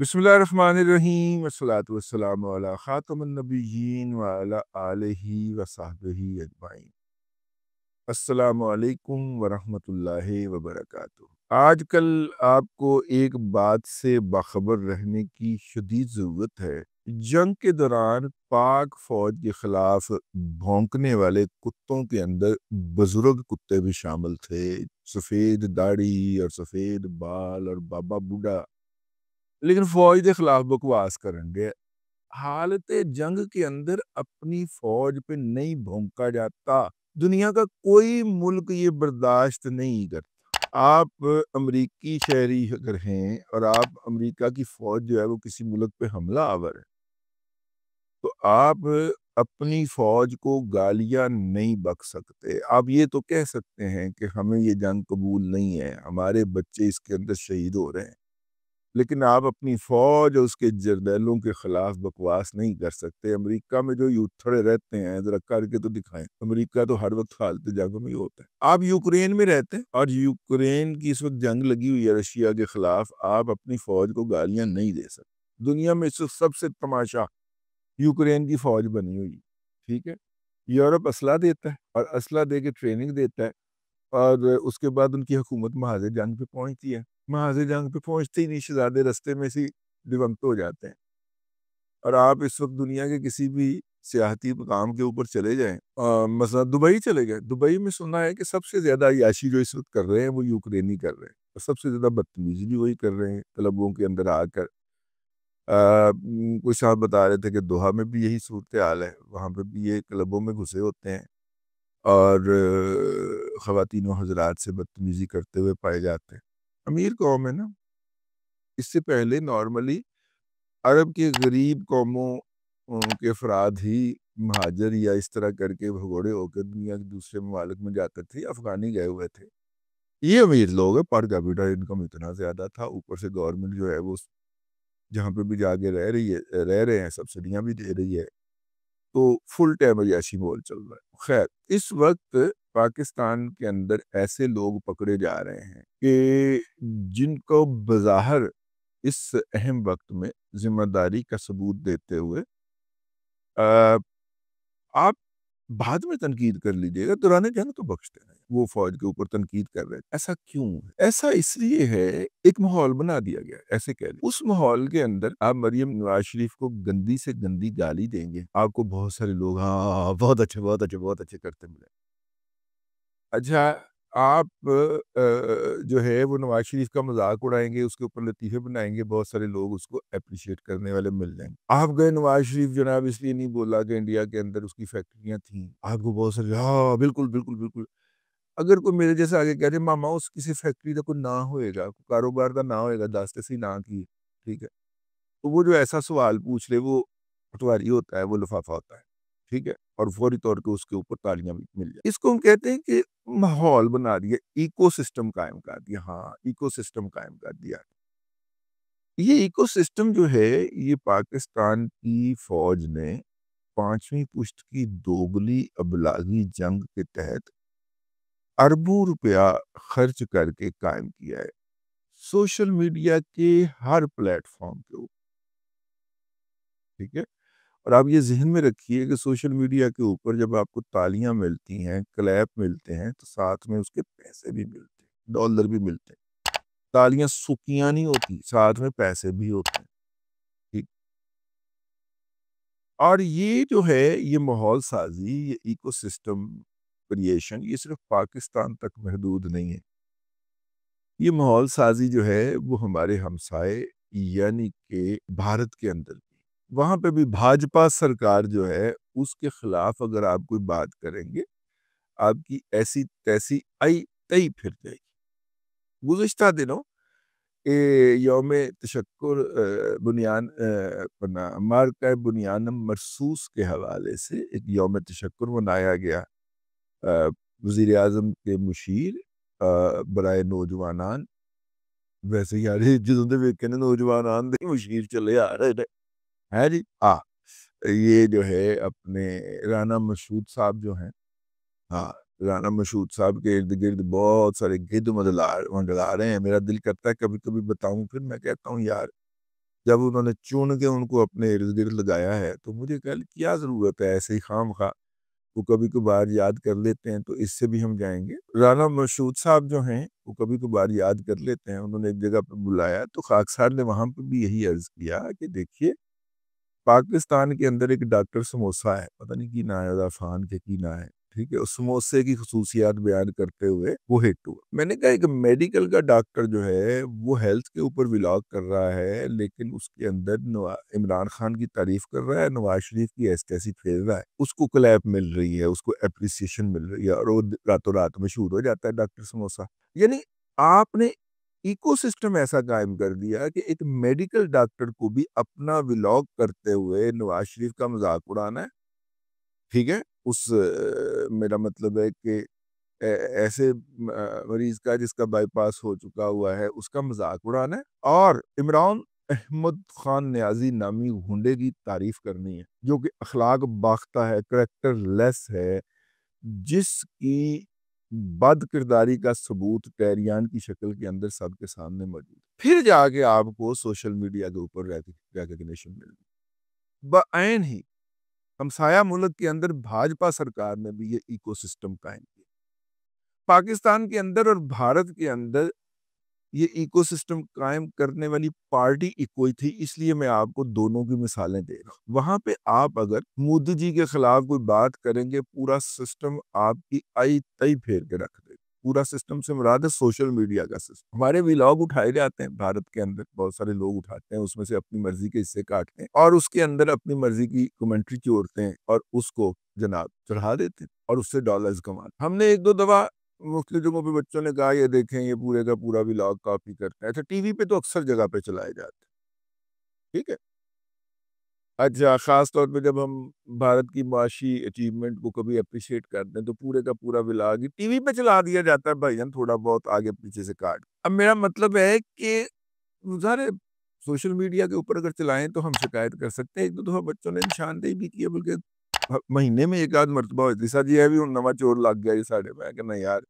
बिस्मिल्लाहिर्रहमानिर्रहीम अस्सलातु वस्सलामु अला खातमुन नबिय्यीन व अला आलिहि व सहबिही अजमाइन। अस्सलामु अलैकुम व रहमतुल्लाहि व बरकातुहू। आजकल आपको एक बात से बाखबर रहने की शदीद ज़रूरत है। जंग के दौरान पाक फ़ौज के ख़िलाफ़ भौंकने वाले कुत्तों के अंदर बुज़ुर्ग कुत्ते भी शामिल थे। सफ़ेद दाढ़ी और सफ़ेद बाल और बाबा बूढ़ा, लेकिन फ़ौज के ख़िलाफ़ बकवास करेंगे। हालत जंग के अंदर अपनी फ़ौज पे नहीं भौंका जाता। दुनिया का कोई मुल्क ये बर्दाश्त नहीं करता। आप अमरीकी शहरी अगर हैं और आप अमेरिका की फ़ौज जो है वो किसी मुल्क पे हमला आवर है, तो आप अपनी फ़ौज को गालियाँ नहीं बक सकते। आप ये तो कह सकते हैं कि हमें ये जंग कबूल नहीं है, हमारे बच्चे इसके अंदर शहीद हो रहे हैं। लेकिन आप अपनी फ़ौज और उसके जरनैलों के ख़िलाफ़ बकवास नहीं कर सकते। अमेरिका में जो यूथड़े रहते हैं, ज़रा करके तो दिखाएँ। अमेरिका तो हर वक़्त हालत जंग में ही होता है। आप यूक्रेन में रहते हैं और यूक्रेन की इस वक़्त जंग लगी हुई है रशिया के ख़िलाफ़, आप अपनी फ़ौज को गालियाँ नहीं दे सकते। दुनिया में इस वक़्त सबसे तमाशा यूक्रेन की फ़ौज बनी हुई है, ठीक है? यूरोप असला देता है और असला दे के ट्रेनिंग देता है और उसके बाद उनकी हुकूमत महाज़ जंग पे पहुँचती है। महाज़ जंग पे पहुँचते ही नहीं शहज़ादे रास्ते में से दिवंगत हो जाते हैं। और आप इस वक़्त दुनिया के किसी भी सियाहती मकाम के ऊपर चले जाएँ, मसलन दुबई चले गए, दुबई में सुना है कि सबसे ज़्यादा अय्याशी जो इस वक़्त कर रहे हैं वो यूक्रेनी कर रहे हैं और सबसे ज़्यादा बदतमीज़ी भी वही कर रहे हैं क्लबों के अंदर आकर। कोई साहब बता रहे थे कि दोहा में भी यही सूरत-ए-हाल है, वहाँ पे भी ये क्लबों में घुसे होते हैं और ख़वातीन व हज़रात से बदतमीज़ी करते हुए पाए जाते हैं। अमीर कौम है ना, इससे पहले नॉर्मली अरब के गरीब कौमों के अफ़राद ही महाजर या इस तरह करके भगोड़े होकर दुनिया के दूसरे ममालिक में जाते थे, अफ़गानी गए हुए थे। ये अमीर लोग हैं, पर कैपिटा इनकम इतना ज़्यादा था, ऊपर से गवर्नमेंट जो है वो जहाँ पे भी जाके रह रहे हैं, सब्सिडियाँ भी दे रही है, तो फुल टाइम अय्याशी माहौल चल रहा है। खैर, इस वक़्त पाकिस्तान के अंदर ऐसे लोग पकड़े जा रहे हैं कि जिनको बज़ाहिर इस अहम वक़्त में ज़िम्मेदारी का सबूत देते हुए अ, आप बाद में तनकीद कर लीजिएगा, दौरान जंग तो बख्शते हैं। वो फ़ौज के ऊपर तनकीद कर रहे हैं। ऐसा क्यों है? ऐसा इसलिए है, एक माहौल बना दिया गया है, ऐसे कह लें। उस माहौल के अंदर आप मरियम नवाज़ शरीफ को गंदी से गंदी गाली देंगे, आपको बहुत सारे लोग हाँ, बहुत अच्छे, बहुत अच्छे, बहुत अच्छे करते मिले। अच्छा, आप जो है वो नवाज़ शरीफ का मज़ाक उड़ाएँगे, उसके ऊपर लतीफ़े बनाएँगे, बहुत सारे लोग उसको एप्रिशिएट करने वाले मिल जाएँगे। आप गए नवाज़ शरीफ जनाब इसलिए नहीं बोला कि इंडिया के अंदर उसकी फैक्ट्रियाँ थीं, आपको बहुत सारे हाँ, बिल्कुल, बिल्कुल, बिल्कुल। अगर कोई मेरे जैसा आके कह दे मामा उस किसी फैक्ट्री का कोई ना होएगा, कारोबार का ना होएगा, दस ते सी ना की, ठीक है? तो वो जो ऐसा सवाल पूछ ले वो पटवारी होता है, वो लिफ़ाफ़ा होता है, ठीक है? और फ़ौरी तौर पे उसके ऊपर तालियाँ भी मिल जाए। इसको हम कहते हैं कि माहौल बना दिया, इकोसिस्टम कायम कर दिया। हाँ, इकोसिस्टम कायम कर दिया। ये इकोसिस्टम जो है, ये पाकिस्तान की फ़ौज ने 5वीं पुश्त की दोगली अबलागी जंग के तहत अरबों रुपया खर्च करके कायम किया है। सोशल मीडिया के हर प्लेटफ़ॉर्म के ऊपर, ठीक है? और आप ये ज़हन में रखिए कि सोशल मीडिया के ऊपर जब आपको तालियाँ मिलती हैं, क्लैप मिलते हैं, तो साथ में उसके पैसे भी मिलते हैं, डॉलर भी मिलते हैं। तालियाँ सुक्कियाँ नहीं होती, साथ में पैसे भी होते हैं, ठीक। और ये जो है, ये माहौल साज़ी, ये इकोसिस्टम क्रिएशन, ये सिर्फ़ पाकिस्तान तक महदूद नहीं है। ये माहौल साज़ी जो है, वो हमारे हमसाए यानी कि भारत के अंदर भी। वहाँ पे भी भाजपा सरकार जो है, उसके खिलाफ अगर आप कोई बात करेंगे, आपकी ऐसी-तैसी आई-तई फिर जाएगी। गुज़िश्ता दिनों यौम तशक्कुर अपना मार्का बुनियानम मरसूस के हवाले से एक यौम तशक्कुर मनाया गया। वज़ीर-ए-आज़म के मुशीर बराए नौजवानान वैसे यार ਜਦੋਂ ਦੇ ਵੇਖੇ ਨੇ नौजवानान ਦੇ मुशीर चले आ रहे ने, हैं जी? हाँ, ये जो है अपने राना मशहूद साहब जो हैं, हाँ, राना मशहूद साहब के इर्द-गिर्द बहुत सारे गिद्ध मंडला रहे हैं। मेरा दिल करता है कभी-कभी बताऊँ, फिर मैं कहता हूँ यार, जब उन्होंने चुन के उनको अपने इर्द गिर्द लगाया है, तो मुझे कल क्या ज़रूरत है ऐसे ही खामखा, वो कभी कभार याद कर लेते हैं तो इससे भी हम जाएंगे। राना मशहूद साहब जो हैं वो कभी कभार याद कर लेते हैं, उन्होंने एक जगह पर बुलाया तो खाकसार ने वहां पर भी यही अर्ज किया कि देखिए पाकिस्तान के अंदर एक डॉक्टर समोसा है, पता नहीं की ना है, अफान के की ना है, ठीक है, उस समोसे की खसूसियात बयान करते हुए वो हिट हुआ। मैंने कहा एक मेडिकल का डॉक्टर जो है वो हेल्थ के ऊपर व्लॉग कर रहा है, लेकिन उसके अंदर इमरान खान की तारीफ कर रहा है, नवाज शरीफ की ऐसी तैसी फेर रहा है, उसको क्लैप मिल रही है, उसको अप्रिसिएशन मिल रही है और वो रातों रात मशहूर हो जाता है डॉक्टर समोसा। यानी आपने इकोसिस्टम ऐसा कायम कर दिया कि एक मेडिकल डॉक्टर को भी अपना व्लॉग करते हुए नवाज शरीफ का मजाक उड़ाना है, ठीक है, उस मेरा मतलब है कि ऐसे मरीज का जिसका बाईपास हो चुका हुआ है उसका मजाक उड़ाना है, और इमरान अहमद खान न्याजी नामी गुंडे की तारीफ करनी है जो कि अखलाक बाख्ता है, करेक्टर लेस है, जिसकी बद किरदारी का सबूत टैरियान की शक्ल के अंदर सबके सामने मौजूद है। फिर जाके आपको सोशल मीडिया के ऊपर रिकग्निशन मिल रही। बआन ही हमसाया मुल्क के अंदर भाजपा सरकार ने भी ये इकोसिस्टम कायम किया। पाकिस्तान के अंदर और भारत के अंदर ये इकोसिस्टम कायम करने वाली पार्टी इकोई थी, इसलिए मैं आपको दोनों की मिसालें दे रहा हूँ। वहां पे आप अगर मोदी जी के खिलाफ कोई बात करेंगे, पूरा सिस्टम आपकी आई तई फेर के रख देगा। पूरा सिस्टम से मुराद है सोशल मीडिया का सिस्टम। हमारे व्लॉग उठाए जाते हैं भारत के अंदर, बहुत सारे लोग उठाते हैं, उसमें से अपनी मर्जी के हिस्से काटते हैं और उसके अंदर अपनी मर्जी की कमेंट्री जोड़ते हैं और उसको जनाब चढ़ा देते हैं और उससे डॉलर्स कमाते। हमने एक दो दफा मुख्तलिफ जगहों पे बच्चों ने कहा ये देखें ये पूरे का पूरा व्लॉग कॉपी करते हैं। अच्छा, टीवी पे तो अक्सर जगह पे चलाए जाते हैं, ठीक है। अच्छा, खास तौर पे जब हम भारत की माशी अचीवमेंट को कभी अप्रिशिएट करते हैं तो पूरे का पूरा व्लॉग ही टीवी पे चला दिया जाता है भाईजान, थोड़ा बहुत आगे पीछे से काट। अब मेरा मतलब है कि सारे सोशल मीडिया के ऊपर अगर चलाएं तो हम शिकायत कर सकते हैं। एक दो दफा बच्चों ने निशानदेही भी की है, बल्कि महीने में एक आध मरतबा होती सर जी है भी नवा चोर लग गया ये साढ़े। मैं कहना यार,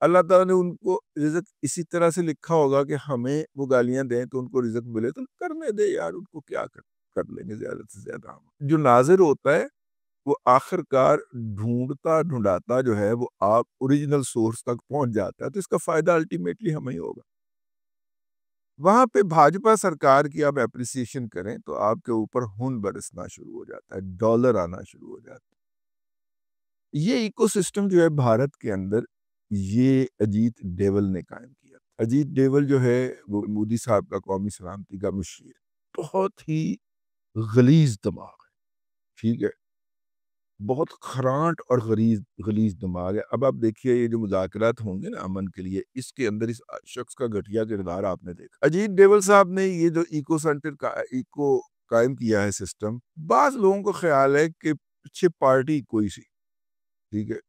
अल्लाह ताला ने उनको रिज़्क इसी तरह से लिखा होगा कि हमें वो गालियाँ दें तो उनको रिज़्क मिले, तो करने दे यार, उनको क्या कर लेंगे ज़्यादा से ज़्यादा हम। जो नाज़िर होता है वो आखिरकार ढूँढाता जो है वो आप ओरिजिनल सोर्स तक पहुँच जाता है, तो इसका फ़ायदा अल्टीमेटली हमें ही होगा। वहाँ पे भाजपा सरकार की आप एप्रिसिएशन करें तो आपके ऊपर खून बरसना शुरू हो जाता है, डॉलर आना शुरू हो जाता है। ये इकोसिस्टम जो है भारत के अंदर, ये अजीत डोभाल ने कायम किया। अजीत डोभाल जो है वो मोदी साहब का कौमी सलामती का मुशीर, बहुत ही गलीज़ दिमाग है, ठीक है? बहुत खरांट और गलीज़ दिमाग है। अब आप देखिए ये जो मुज़ाकरात होंगे ना अमन के लिए, इसके अंदर इस शख्स का घटिया किरदार आपने देखा। अजीत डोभाल साहब ने ये जो इको कायम किया है सिस्टम, बाज़ लोगों को ख़्याल है कि पीछे पार्टी कोई सी, ठीक है?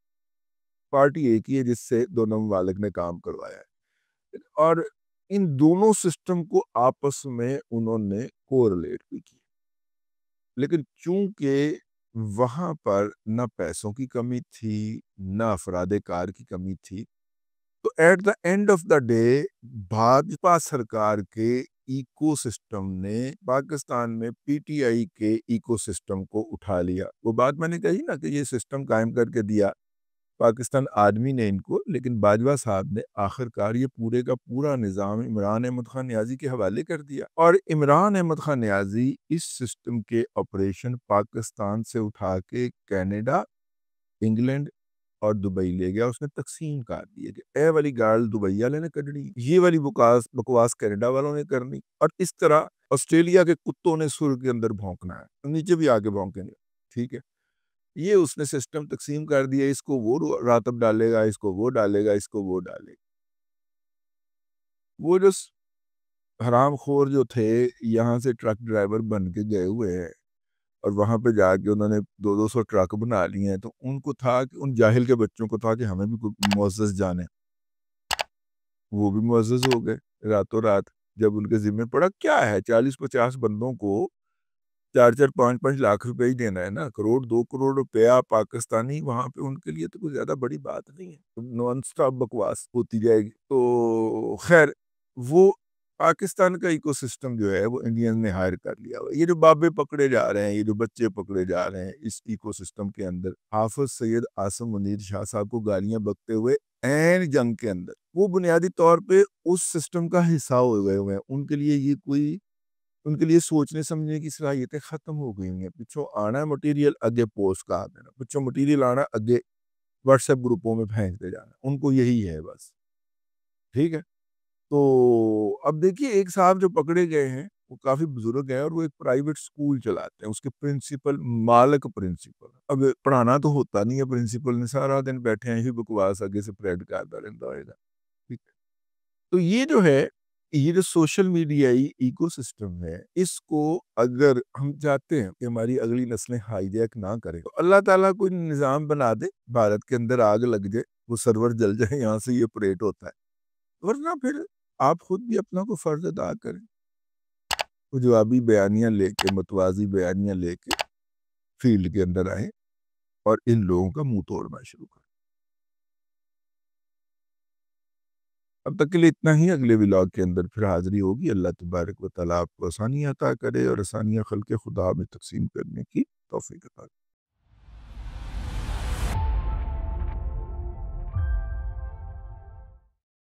पार्टी एक ही है जिससे दोनों ममालिक ने काम करवाया है और इन दोनों सिस्टम को आपस में उन्होंने कोरिलेट भी किया। लेकिन चूंकि वहां पर ना पैसों की कमी थी, ना अफराद-ए-कार की कमी थी, तो at the end of the day Bhajpa सरकार के इकोसिस्टम ने पाकिस्तान में पीटीआई के इकोसिस्टम को उठा लिया। वो बात मैंने कही ना कि ये सिस्टम कायम करके दिया पाकिस्तान आर्मी ने इनको, लेकिन बाजवा साहब ने आखिरकार ये पूरे का पूरा निज़ाम इमरान अहमद खान न्याजी के हवाले कर दिया और इमरान अहमद खान न्याजी इस सिस्टम के ऑपरेशन पाकिस्तान से उठा के कनाडा, इंग्लैंड और दुबई ले गया। उसने तकसीम कर दिए कि ए वाली गाल दुबई वाले ने कढ़नी, ये वाली बकवास बकवास कनाडा वालों ने करनी, और इस तरह ऑस्ट्रेलिया के कुत्तों ने सुर के अंदर भौंकना है, नीचे भी आके भौंकेंगे, ठीक है। ये उसने सिस्टम तकसीम कर दिया, इसको वो रातब डालेगा, इसको वो डालेगा, इसको वो डालेगा। वो जो हरामखोर जो थे यहाँ से ट्रक ड्राइवर बन के गए हुए हैं और वहाँ पे जाके उन्होंने 200-200 ट्रक बना लिए हैं, तो उनको था कि उन जाहिल के बच्चों को था कि हमें भी कोई मुअज़्ज़ज़ जाने, वो भी मुअज़्ज़ज़ हो गए रातों रात। जब उनके ज़िम्मे पड़ा क्या है 40-50 बंदों को 4-4 5-5 लाख रुपए ही देना है ना, करोड़ 2 करोड़ रुपया पाकिस्तानी वहाँ पे उनके लिए तो कोई ज़्यादा बड़ी बात नहीं है। नॉन स्टॉप बकवास होती जाएगी। तो ख़ैर वो पाकिस्तान का इकोसिस्टम जो है वो इंडियन ने हायर कर लिया हुआ है। ये जो बाबे पकड़े जा रहे हैं, ये जो बच्चे पकड़े जा रहे हैं इस इकोसिस्टम के अंदर, हाफिज सैयद आसिम मुनीर शाह साहब को गालियां बकते हुए ऐन जंग के अंदर, वो बुनियादी तौर पे उस सिस्टम का हिस्सा हो गए हुए हैं। उनके लिए ये कोई, उनके लिए सोचने समझने की सलाहियतें खत्म हो गई हैं। पिछों आना मटेरियल, अगे पोस्ट कर देना, पिछों मटेरियल आना, अगे व्हाट्सएप ग्रुपों में भेजते जाना, उनको यही है बस। ठीक है? तो अब देखिए, एक साहब जो पकड़े गए हैं, वो काफ़ी बुज़ुर्ग हैं और वो एक प्राइवेट स्कूल चलाते हैं, उसके प्रिंसिपल, मालिक प्रिंसिपल। अब पढ़ाना तो होता नहीं है प्रिंसिपल ने, सारा दिन बैठे हैं, यही बकवास आगे से स्प्रेड करता रहता होएगा, ठीक है। तो ये जो है, ये जो सोशल मीडियाई इकोसिस्टम है, इसको अगर हम चाहते हैं कि हमारी अगली नस्लें हाईजैक ना करें, तो अल्लाह ताला कोई निज़ाम बना दे, भारत के अंदर आग लग जाए, वो सर्वर जल जाए, यहाँ से ये ऑपरेट होता है। वरना फिर आप खुद भी अपना को फ़र्ज़ अदा करें। वो जवाबी बयानियाँ लेके, मतवाज़ी बयानियाँ लेके फ़ील्ड के अंदर आएँ और इन लोगों का मुँह तोड़ना शुरू करें। अब तक के लिए इतना ही, अगले व्लॉग के अंदर फिर हाज़िरी होगी। अल्लाह तबारक व तआला आपको आसानियाँ अता करे और आसानियाँ ख़ल्क़े खुदा में तक़सीम करने की तौफ़ीक अता करे।